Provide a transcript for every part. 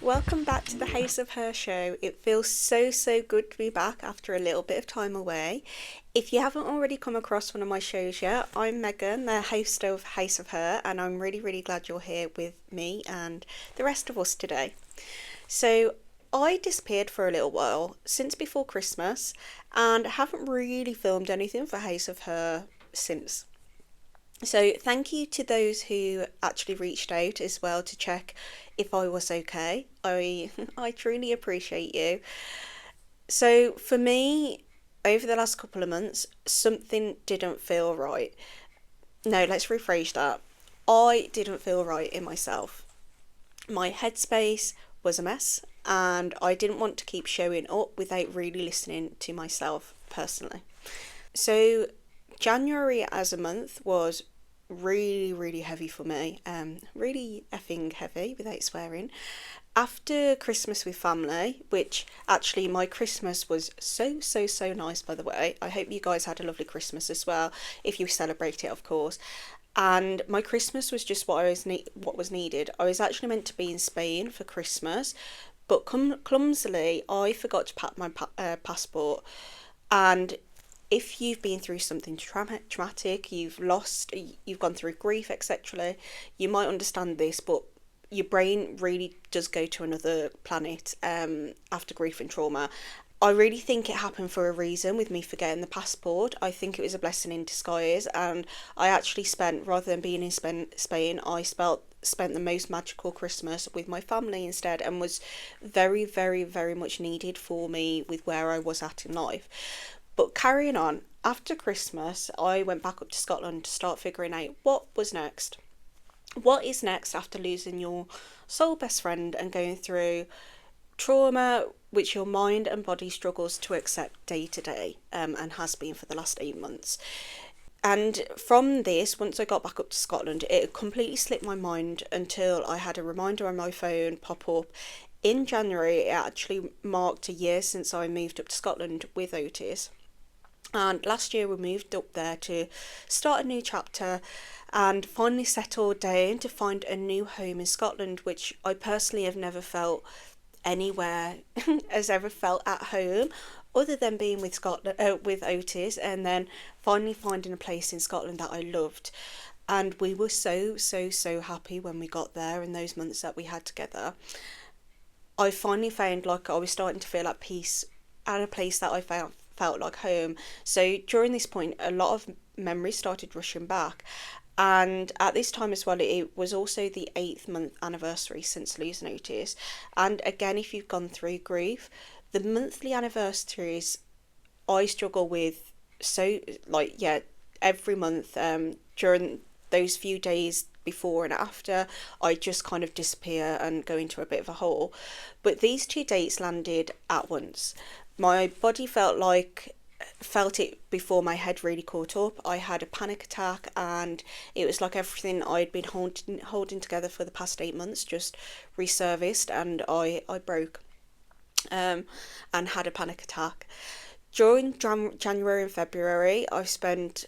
welcome back to the House of Her show. It feels so good to be back after a little bit of time away. If you haven't already come across one of my shows yet, I'm Megan, the host of House of Her, and I'm really glad you're here with me and the rest of us today. So, I disappeared for a little while since before Christmas and haven't really filmed anything for House of Her since. So, thank you to those who actually reached out as well to check if I was okay. I truly appreciate you. So, for me, over the last couple of months, something didn't feel right. No, let's rephrase that. I didn't feel right in myself. My headspace was a mess, and I didn't want to keep showing up without really listening to myself personally. So, January as a month was really heavy for me. Really effing heavy without swearing. After Christmas with family, which actually my Christmas was so nice, by the way. I hope you guys had a lovely Christmas as well, if you celebrate it, of course. And my Christmas was just what was needed. I was actually meant to be in Spain for Christmas, but clumsily I forgot to pack my passport. And if you've been through something traumatic, you've gone through grief, etc., you might understand this, but your brain really does go to another planet after grief and trauma. I really think it happened for a reason with me forgetting the passport. I think it was a blessing in disguise, and I actually spent, rather than being in Spain, spent the most magical Christmas with my family instead, and was very much needed for me with where I was at in life. But carrying on, after Christmas, I went back up to Scotland to start figuring out what was next. What is next after losing your soul best friend and going through trauma which your mind and body struggles to accept day to day, and has been for the last 8 months. And from this, once I got back up to Scotland, it completely slipped my mind until I had a reminder on my phone pop up. In January, it actually marked a year since I moved up to Scotland with Otis. And last year we moved up there to start a new chapter and finally settled down to find a new home in Scotland, which I personally have never felt anywhere has ever felt at home other than being with with Otis, and then finally finding a place in Scotland that I loved. And we were so happy when we got there in those months that we had together. I finally found like I was starting to feel at peace at a place that I felt like home. So during this point, a lot of memories started rushing back. And at this time as well, it was also the 8th month anniversary since losing Otis. And again, if you've gone through grief, the monthly anniversaries I struggle with. So, like, yeah, every month, during those few days before and after, I just kind of disappear and go into a bit of a hole. But these two dates landed at once. My body felt it before my head really caught up. I had a panic attack, and it was like everything I'd been holding together for the past 8 months just resurfaced, and I broke, and had a panic attack. During January and February, I've spent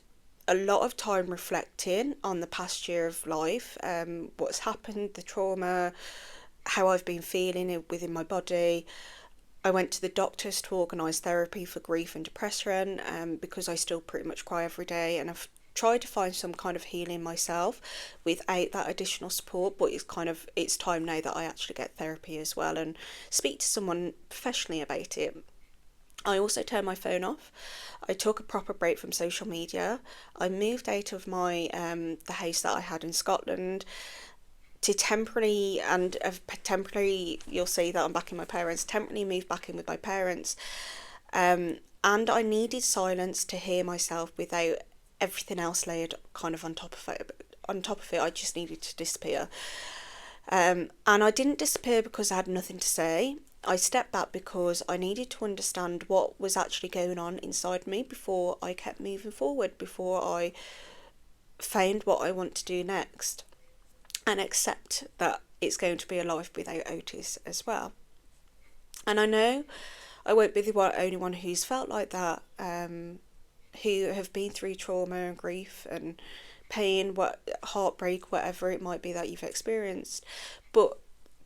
a lot of time reflecting on the past year of life, what's happened, the trauma, how I've been feeling within my body. I went to the doctors to organise therapy for grief and depression, because I still pretty much cry every day, and I've tried to find some kind of healing myself without that additional support. But it's time now that I actually get therapy as well and speak to someone professionally about it. I also turned my phone off. I took a proper break from social media. I moved out of my the house that I had in Scotland to temporarily, you'll see that I'm back in my parents, temporarily moved back in with my parents. And I needed silence to hear myself without everything else layered kind of on top of it. I just needed to disappear. And I didn't disappear because I had nothing to say. I stepped back because I needed to understand what was actually going on inside me before I kept moving forward, before I found what I want to do next, and accept that it's going to be a life without Otis as well. And I know I won't be the only one who's felt like that, who have been through trauma and grief and pain, heartbreak, whatever it might be that you've experienced. But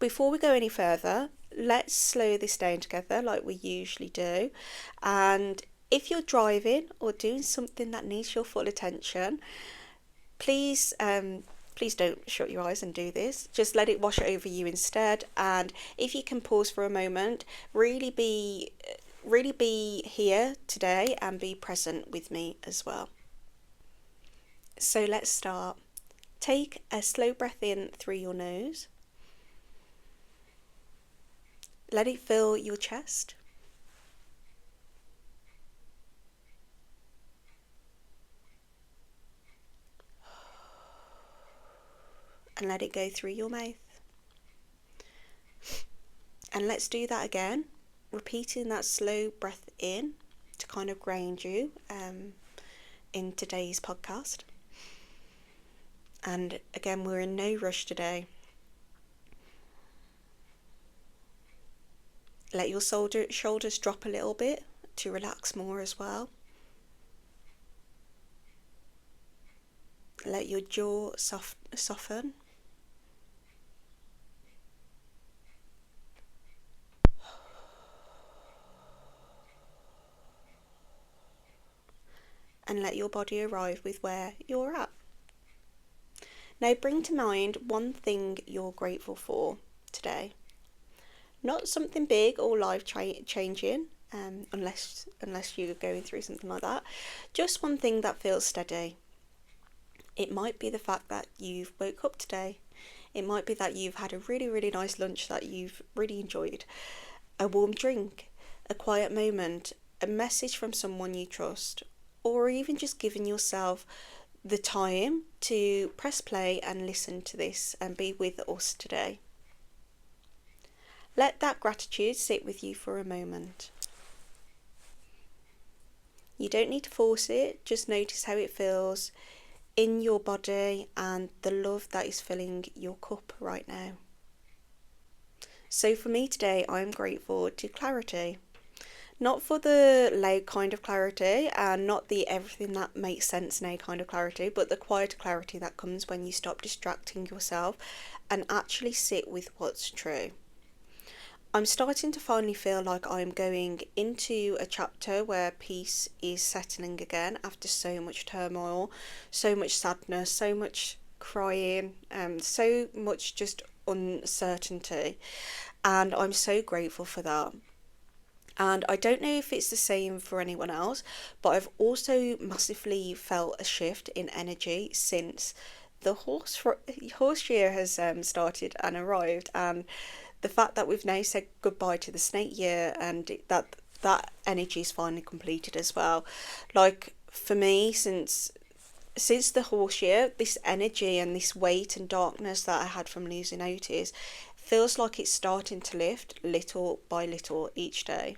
Before we go any further, let's slow this down together like we usually do. And if you're driving or doing something that needs your full attention, please don't shut your eyes and do this. Just let it wash over you instead. And if you can pause for a moment, really be here today and be present with me as well. So let's start. Take a slow breath in through your nose. Let it fill your chest. And let it go through your mouth. And let's do that again, repeating that slow breath in to kind of ground you in today's podcast. And again, we're in no rush today. Let your shoulders drop a little bit to relax more as well. Let your jaw soften. And let your body arrive with where you're at. Now bring to mind one thing you're grateful for today. Not something big or life-changing, unless you're going through something like that. Just one thing that feels steady. It might be the fact that you've woke up today. It might be that you've had a really, really nice lunch that you've really enjoyed. A warm drink, a quiet moment, a message from someone you trust, or even just giving yourself the time to press play and listen to this and be with us today. Let that gratitude sit with you for a moment. You don't need to force it, just notice how it feels in your body and the love that is filling your cup right now. So for me today, I'm grateful to clarity. Not for the loud kind of clarity and not the everything that makes sense now kind of clarity, but the quiet clarity that comes when you stop distracting yourself and actually sit with what's true. I'm starting to finally feel like I'm going into a chapter where peace is settling again after so much turmoil, so much sadness, so much crying, so much just uncertainty. And I'm so grateful for that. And I don't know if it's the same for anyone else, but I've also massively felt a shift in energy since the horse year has started and arrived, and the fact that we've now said goodbye to the snake year and that energy is finally completed as well. Like for me, since the horse year, this energy and this weight and darkness that I had from losing Otis feels like it's starting to lift little by little each day.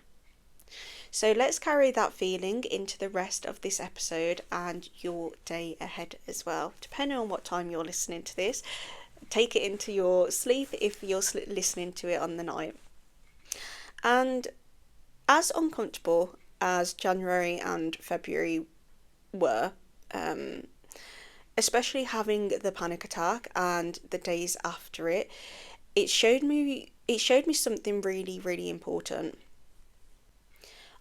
So let's carry that feeling into the rest of this episode and your day ahead as well, depending on what time you're listening to this. Take it into your sleep if you're listening to it on the night. And as uncomfortable as January and February were, especially having the panic attack and the days after it, it showed me something really, really important.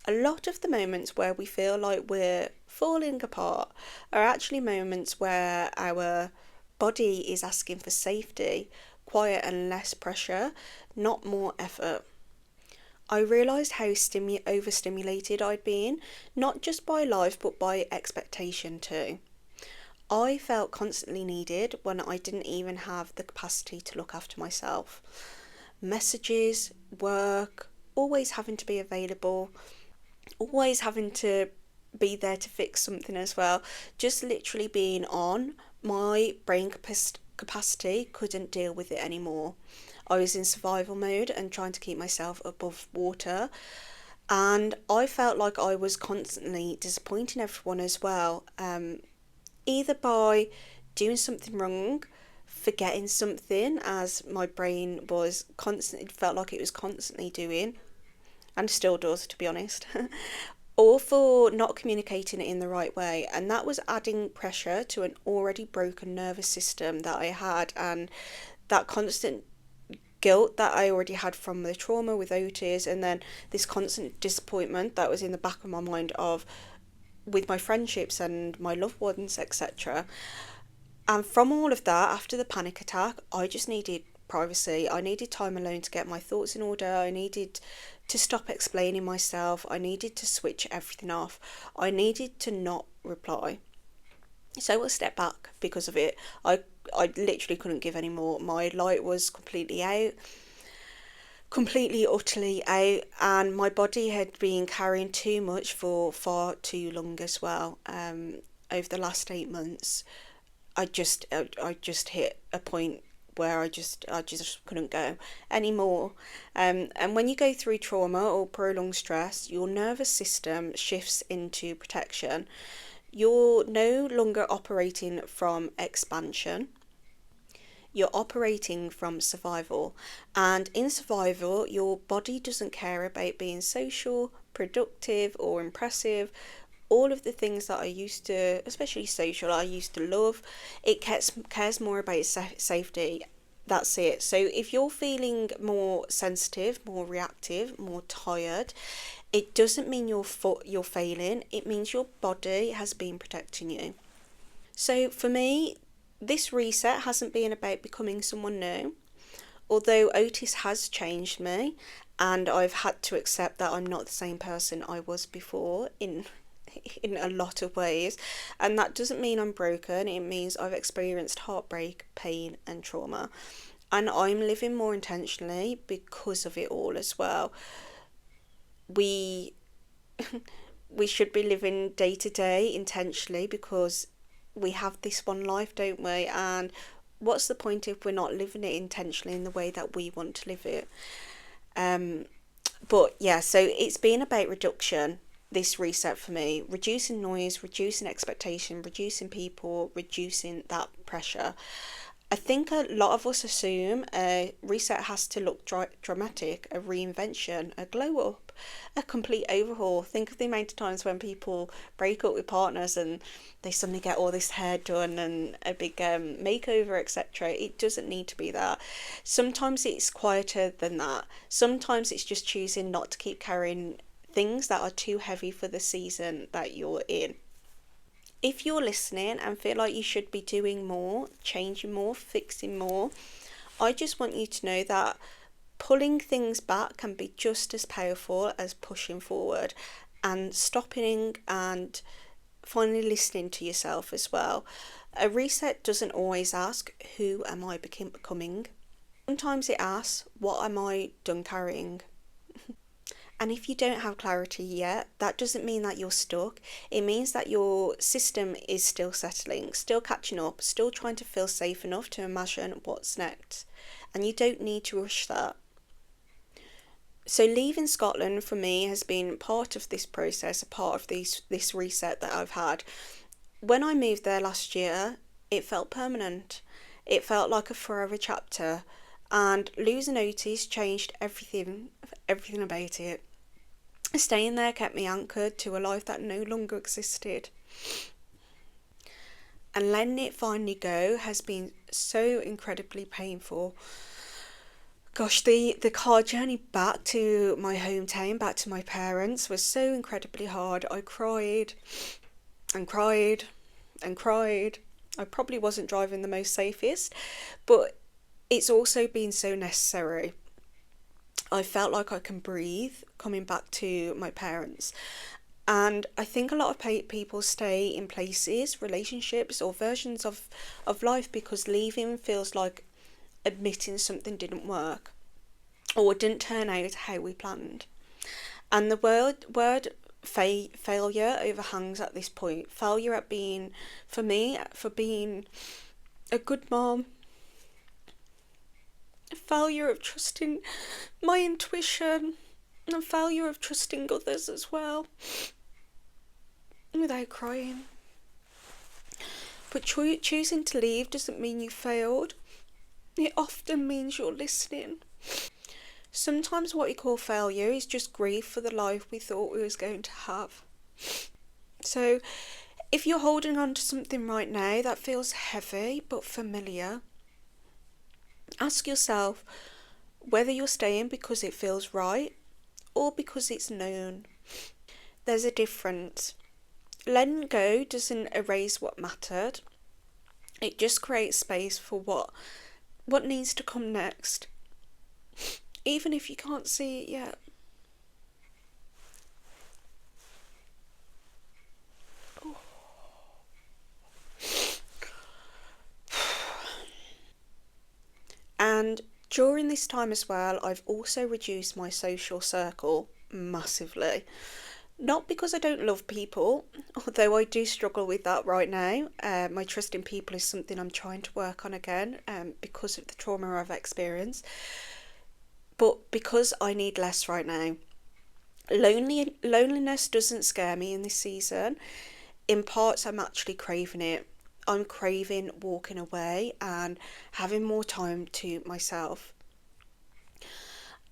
A lot of the moments where we feel like we're falling apart are actually moments where our body is asking for safety, quiet and less pressure, not more effort. I realised how overstimulated I'd been, not just by life but by expectation too. I felt constantly needed when I didn't even have the capacity to look after myself. Messages, work, always having to be available, always having to be there to fix something as well, just literally being on. My brain capacity couldn't deal with it anymore. I was in survival mode and trying to keep myself above water, and I felt like I was constantly disappointing everyone as well, either by doing something wrong, forgetting something, as my brain felt like it was constantly doing, and still does, to be honest, or for not communicating it in the right way. And that was adding pressure to an already broken nervous system that I had, and that constant guilt that I already had from the trauma with Otis, and then this constant disappointment that was in the back of my mind of with my friendships and my loved ones, etc. And from all of that, after the panic attack, I just needed privacy. I needed time alone to get my thoughts in order. I needed to stop explaining myself. I needed to switch everything off. I needed to not reply. So I stepped back because of it. I literally couldn't give any more. My light was completely out, completely, utterly out, and my body had been carrying too much for far too long as well. Over the last 8 months, I just hit a point where I just couldn't go anymore. And when you go through trauma or prolonged stress, your nervous system shifts into protection. You're no longer operating from expansion, you're operating from survival. And in survival, your body doesn't care about being social, productive, or impressive. All of the things that I used to, especially social, I used to love, it cares more about safety. That's it. So if you're feeling more sensitive, more reactive, more tired, it doesn't mean you're failing. It means your body has been protecting you. So for me, this reset hasn't been about becoming someone new. Although Otis has changed me, and I've had to accept that I'm not the same person I was before in a lot of ways, and that doesn't mean I'm broken. It means I've experienced heartbreak, pain, and trauma, and I'm living more intentionally because of it all as well. We we should be living day to day intentionally because we have this one life, don't we? And what's the point if we're not living it intentionally in the way that we want to live it? Um, but yeah, so it's been about reduction, this reset for me, reducing noise, reducing expectation, reducing people, reducing that pressure. I think a lot of us assume a reset has to look dramatic, a reinvention, a glow up, a complete overhaul. Think of the amount of times when people break up with partners and they suddenly get all this hair done and a big makeover, etc. It doesn't need to be that. Sometimes it's quieter than that. Sometimes it's just choosing not to keep carrying things that are too heavy for the season that you're in. If you're listening and feel like you should be doing more, changing more, fixing more, I just want you to know that pulling things back can be just as powerful as pushing forward, and stopping and finally listening to yourself as well. A reset doesn't always ask, who am I becoming? Sometimes it asks, what am I done carrying? And if you don't have clarity yet, that doesn't mean that you're stuck. It means that your system is still settling, still catching up, still trying to feel safe enough to imagine what's next. And you don't need to rush that. So leaving Scotland for me has been part of this process, a part of this reset that I've had. When I moved there last year, it felt permanent. It felt like a forever chapter. And losing Otis changed everything about it. Staying there kept me anchored to a life that no longer existed. And letting it finally go has been so incredibly painful. Gosh, the car journey back to my hometown, back to my parents, was so incredibly hard. I cried and cried and cried. I probably wasn't driving the most safest, but it's also been so necessary. I felt like I can breathe coming back to my parents. And I think a lot of people stay in places, relationships, or versions of life because leaving feels like admitting something didn't work or didn't turn out how we planned. And the word failure overhangs at this point. Failure at being, for me, for being a good mom, a failure of trusting my intuition, a failure of trusting others as well, without crying. But choosing to leave doesn't mean you failed. It often means you're listening. Sometimes what we call failure is just grief for the life we thought we was going to have. So if you're holding on to something right now that feels heavy but familiar, ask yourself, Whether you're staying because it feels right or because it's known, there's a difference. Letting go doesn't erase what mattered. It just creates space for what needs to come next, even if you can't see it yet. And during this time as well, I've also reduced my social circle massively. Not because I don't love people, although I do struggle with that right now. My trust in people is something I'm trying to work on again, because of the trauma I've experienced. But because I need less right now. Loneliness doesn't scare me in this season. In parts, I'm actually craving it. I'm craving walking away and having more time to myself.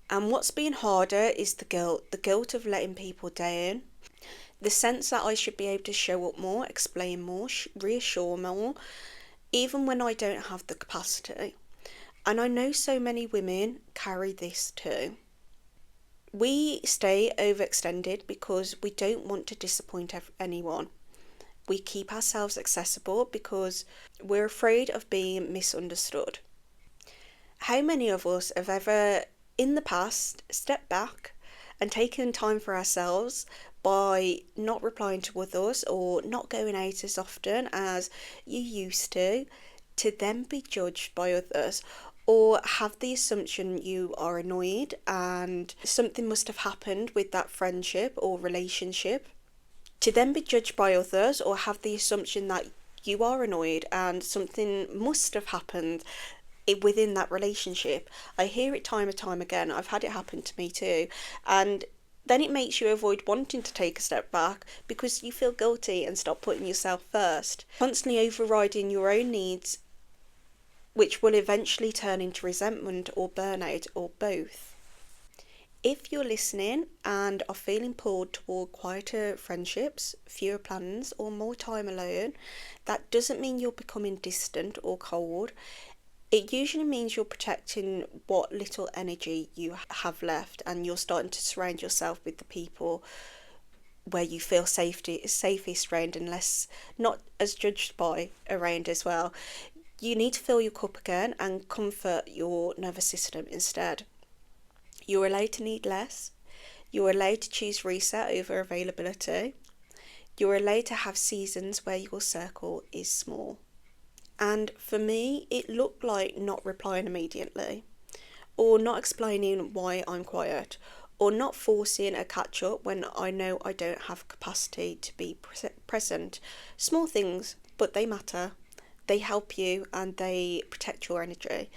And what's been harder is the guilt of letting people down, the sense that I should be able to show up more, explain more, reassure more, even when I don't have the capacity. And I know so many women carry this too. We stay overextended because we don't want to disappoint anyone. We keep ourselves accessible because we're afraid of being misunderstood. How many of us have ever, in the past, stepped back and taken time for ourselves by not replying to others or not going out as often as you used to then be judged by others, or have the assumption you are annoyed and something must have happened with that friendship or relationship, to then be judged by others or have the assumption that you are annoyed and something must have happened within that relationship. I hear it time and time again. I've had it happen to me too. And then it makes you avoid wanting to take a step back because you feel guilty and stop putting yourself first, constantly overriding your own needs, which will eventually turn into resentment or burnout or both. If you're listening and are feeling pulled toward quieter friendships, fewer plans, or more time alone, that doesn't mean you're becoming distant or cold. It usually means you're protecting what little energy you have left, and you're starting to surround yourself with the people where you feel safest around and less, not as judged by around as well. You need to fill your cup again and comfort your nervous system instead. You're allowed to need less. You're allowed to choose reset over availability. You're allowed to have seasons where your circle is small. And for me, it looked like not replying immediately, or not explaining why I'm quiet, or not forcing a catch up when I know I don't have capacity to be present. Small things, but they matter. They help you and they protect your energy,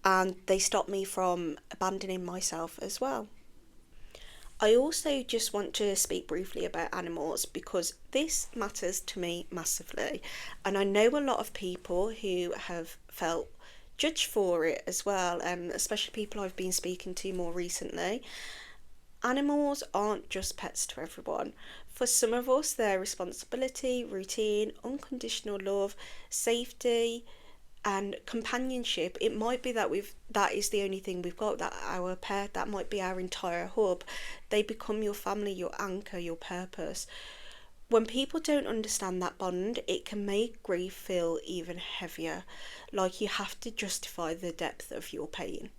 and they stop me from abandoning myself as well. I also just want to speak briefly about animals because this matters to me massively, and I know a lot of people who have felt judged for it as well, especially people I've been speaking to more recently. Animals aren't just pets to everyone. For some of us, they're responsibility, routine, unconditional love, safety, and companionship. It might be that is the only thing we've got, that our pet, that might be our entire hub. They become your family, your anchor, your purpose. When people don't understand that bond, it can make grief feel even heavier, like you have to justify the depth of your pain.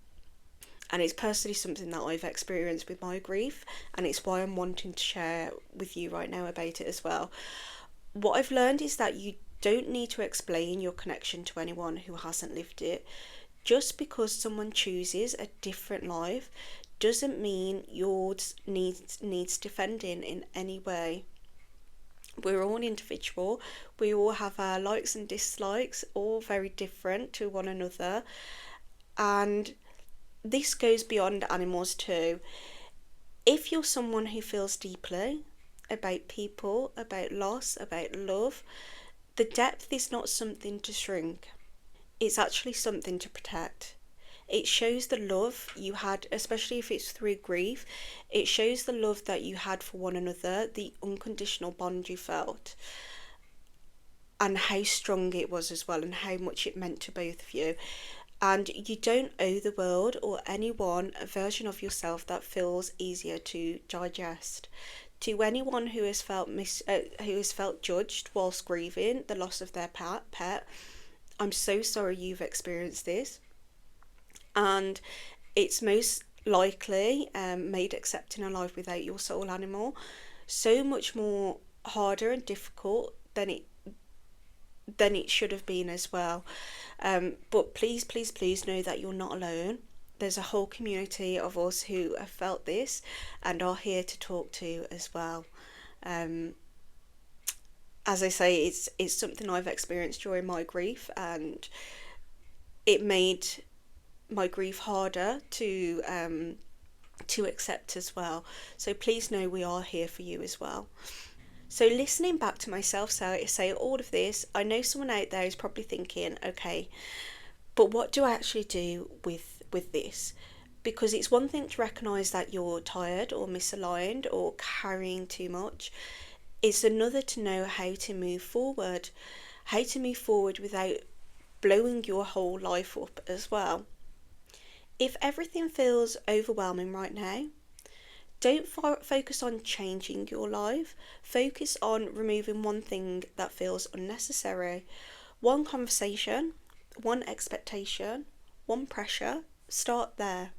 And it's personally something that I've experienced with my grief, and it's why I'm wanting to share with you right now about it as well. What I've learned is that you don't need to explain your connection to anyone who hasn't lived it. Just because someone chooses a different life doesn't mean yours needs defending in any way. We're all individual. We all have our likes and dislikes, all very different to one another. And this goes beyond animals too. If you're someone who feels deeply about people, about loss, about love, the depth is not something to shrink. It's actually something to protect. It shows the love you had, especially if it's through grief. It shows the love that you had for one another, the unconditional bond you felt, and how strong it was as well, and how much it meant to both of you. And you don't owe the world or anyone a version of yourself that feels easier to digest. To anyone who has who has felt judged whilst grieving the loss of their pet, I'm so sorry you've experienced this, and it's most likely made accepting a life without your soul animal so much more harder and difficult than it should have been as well. But please, please, please know that you're not alone. There's a whole community of us who have felt this and are here to talk to as well. Um, as I say, it's something I've experienced during my grief, and it made my grief harder to accept as well. So please know we are here for you as well. So listening back to myself say all of this, I know someone out there is probably thinking, okay, but what do I actually do with this? Because it's one thing to recognise that you're tired or misaligned or carrying too much. It's another to know how to move forward without blowing your whole life up as well. If everything feels overwhelming right now, don't focus on changing your life. Focus on removing one thing that feels unnecessary. One conversation, one expectation, one pressure. Start there.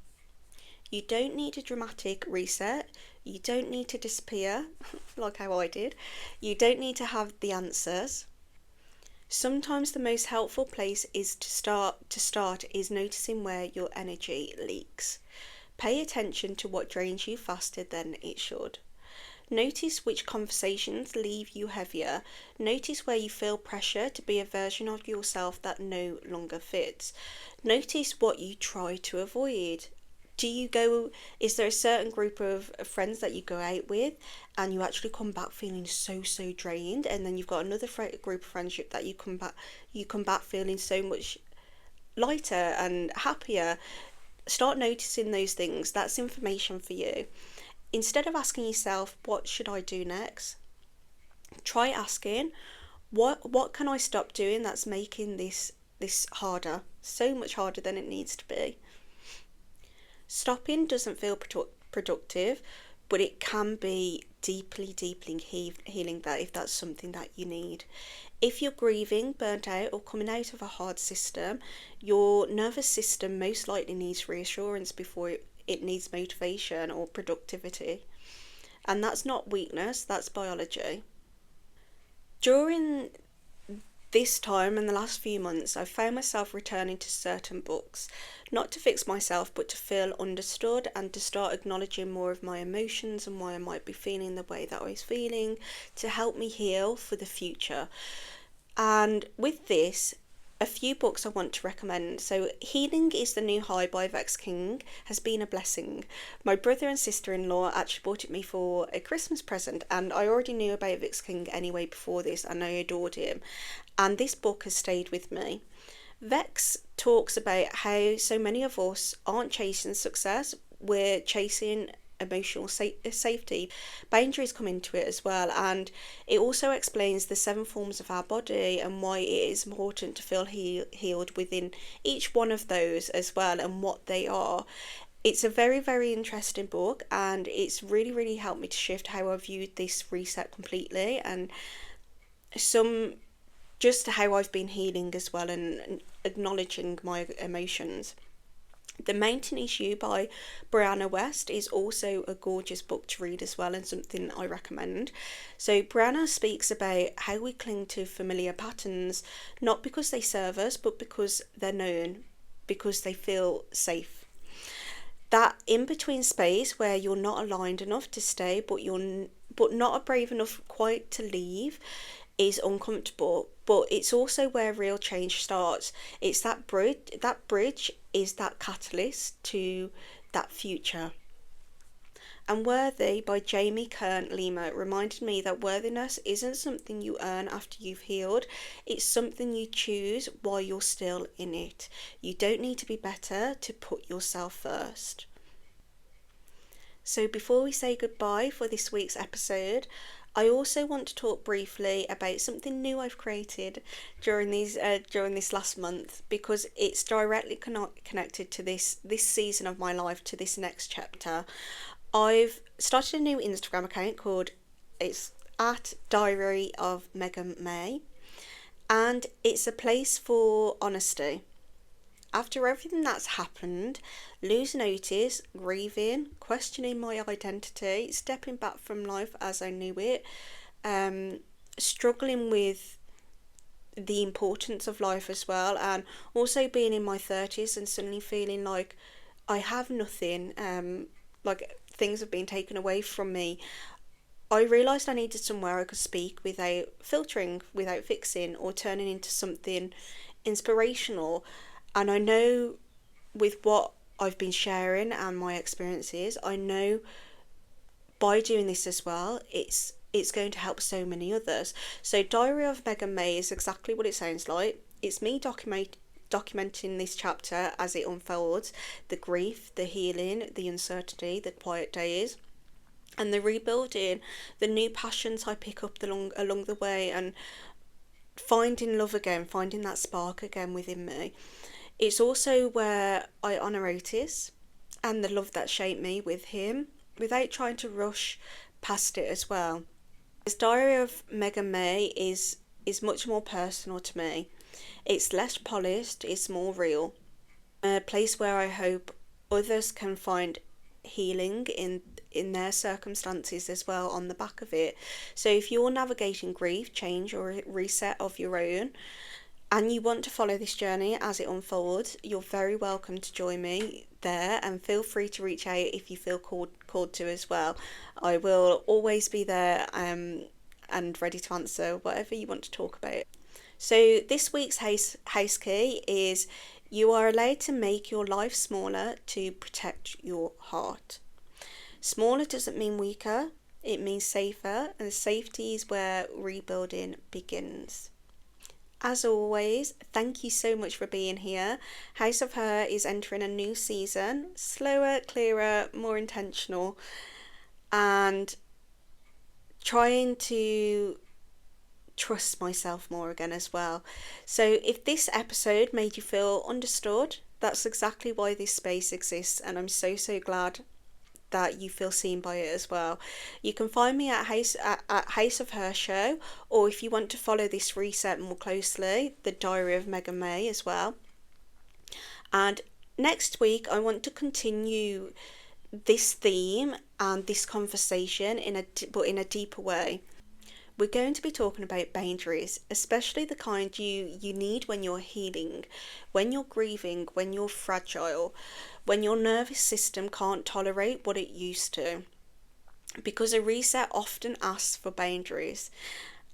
You don't need a dramatic reset. You don't need to disappear, like how I did. You don't need to have the answers. Sometimes the most helpful place is to start is noticing where your energy leaks. Pay attention to what drains you faster than it should. Notice which conversations leave you heavier. Notice where you feel pressure to be a version of yourself that no longer fits. Notice what you try to avoid. Is there a certain group of friends that you go out with and you actually come back feeling so drained, and then you've got another group of friendship that you come back feeling so much lighter and happier? Start noticing those things. That's information for you. Instead of asking yourself, what should I do next? Try asking, what can I stop doing that's making this harder, so much harder than it needs to be? Stopping doesn't feel productive, but it can be deeply healing, that if that's something that you need. If you're grieving, burnt out, or coming out of a hard system, your nervous system most likely needs reassurance before it needs motivation or productivity. And that's not weakness, that's biology. During this time and the last few months, I've found myself returning to certain books, not to fix myself, but to feel understood and to start acknowledging more of my emotions and why I might be feeling the way that I was feeling, to help me heal for the future. And with this, a few books I want to recommend. So Healing is the New High by Vex King has been a blessing. My brother and sister-in-law actually bought it me for a Christmas present, and I already knew about Vex King anyway before this, and I adored him. And this book has stayed with me. Vex talks about how so many of us aren't chasing success, we're chasing emotional safety. Boundaries come into it as well, and it also explains the 7 forms of our body and why it is important to feel healed within each one of those as well, and what they are. It's a very interesting book, and it's really helped me to shift how I viewed this reset completely, and some just how I've been healing as well, and acknowledging my emotions. The Mountain is You by Brianna West is also a gorgeous book to read as well, and something I recommend. So Brianna speaks about how we cling to familiar patterns, not because they serve us, but because they're known, because they feel safe. That in between space where you're not aligned enough to stay, but not brave enough quite to leave, is uncomfortable, but it's also where real change starts. It's that bridge is that catalyst to that future. And Worthy by Jamie Kern Lima reminded me that worthiness isn't something you earn after you've healed, it's something you choose while you're still in it. You don't need to be better to put yourself first. So before we say goodbye for this week's episode, I also want to talk briefly about something new I've created during this last month, because it's directly connected to this season of my life, to this next chapter. I've started a new Instagram account called, it's at Diary of Megan May, and it's a place for honesty. After everything that's happened, losing notice, grieving, questioning my identity, stepping back from life as I knew it, um, struggling with the importance of life as well, and also being in my 30s and suddenly feeling like I have nothing, like things have been taken away from me. I realised I needed somewhere I could speak without filtering, without fixing, or turning into something inspirational. And I know with what I've been sharing and my experiences, I know by doing this as well, it's going to help so many others. So Diary of Megan May is exactly what it sounds like. It's me documenting this chapter as it unfolds, the grief, the healing, the uncertainty, the quiet days, and the rebuilding, the new passions I pick up along the way, and finding love again, finding that spark again within me. It's also where I honour Otis and the love that shaped me with him, without trying to rush past it as well. This Diary of Megan May is much more personal to me. It's less polished, it's more real. A place where I hope others can find healing in their circumstances as well on the back of it. So if you're navigating grief, change, or a reset of your own, and you want to follow this journey as it unfolds, you're very welcome to join me there, and feel free to reach out if you feel called to as well. I will always be there, and ready to answer whatever you want to talk about. So this week's house key is: you are allowed to make your life smaller to protect your heart. Smaller doesn't mean weaker, it means safer, and safety is where rebuilding begins. As always, thank you so much for being here. House of Her is entering a new season, slower, clearer, more intentional, and trying to trust myself more again as well. So if this episode made you feel understood, that's exactly why this space exists, and I'm so glad that you feel seen by it as well. You can find me at House of Her Show, or if you want to follow this reset more closely, the Diary of Megan May as well. And next week I want to continue this theme and this conversation but in a deeper way. We're going to be talking about boundaries, especially the kind you need when you're healing, when you're grieving, when you're fragile, when your nervous system can't tolerate what it used to. Because a reset often asks for boundaries.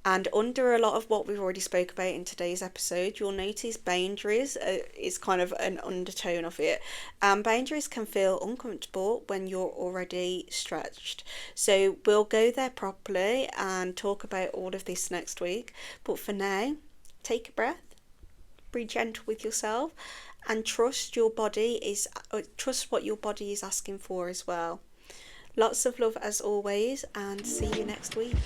And under a lot of what we've already spoke about in today's episode, you'll notice boundaries is kind of an undertone of it. Boundaries can feel uncomfortable when you're already stretched. So we'll go there properly and talk about all of this next week. But for now, take a breath, be gentle with yourself, and trust what your body is asking for as well. Lots of love as always, and see you next week.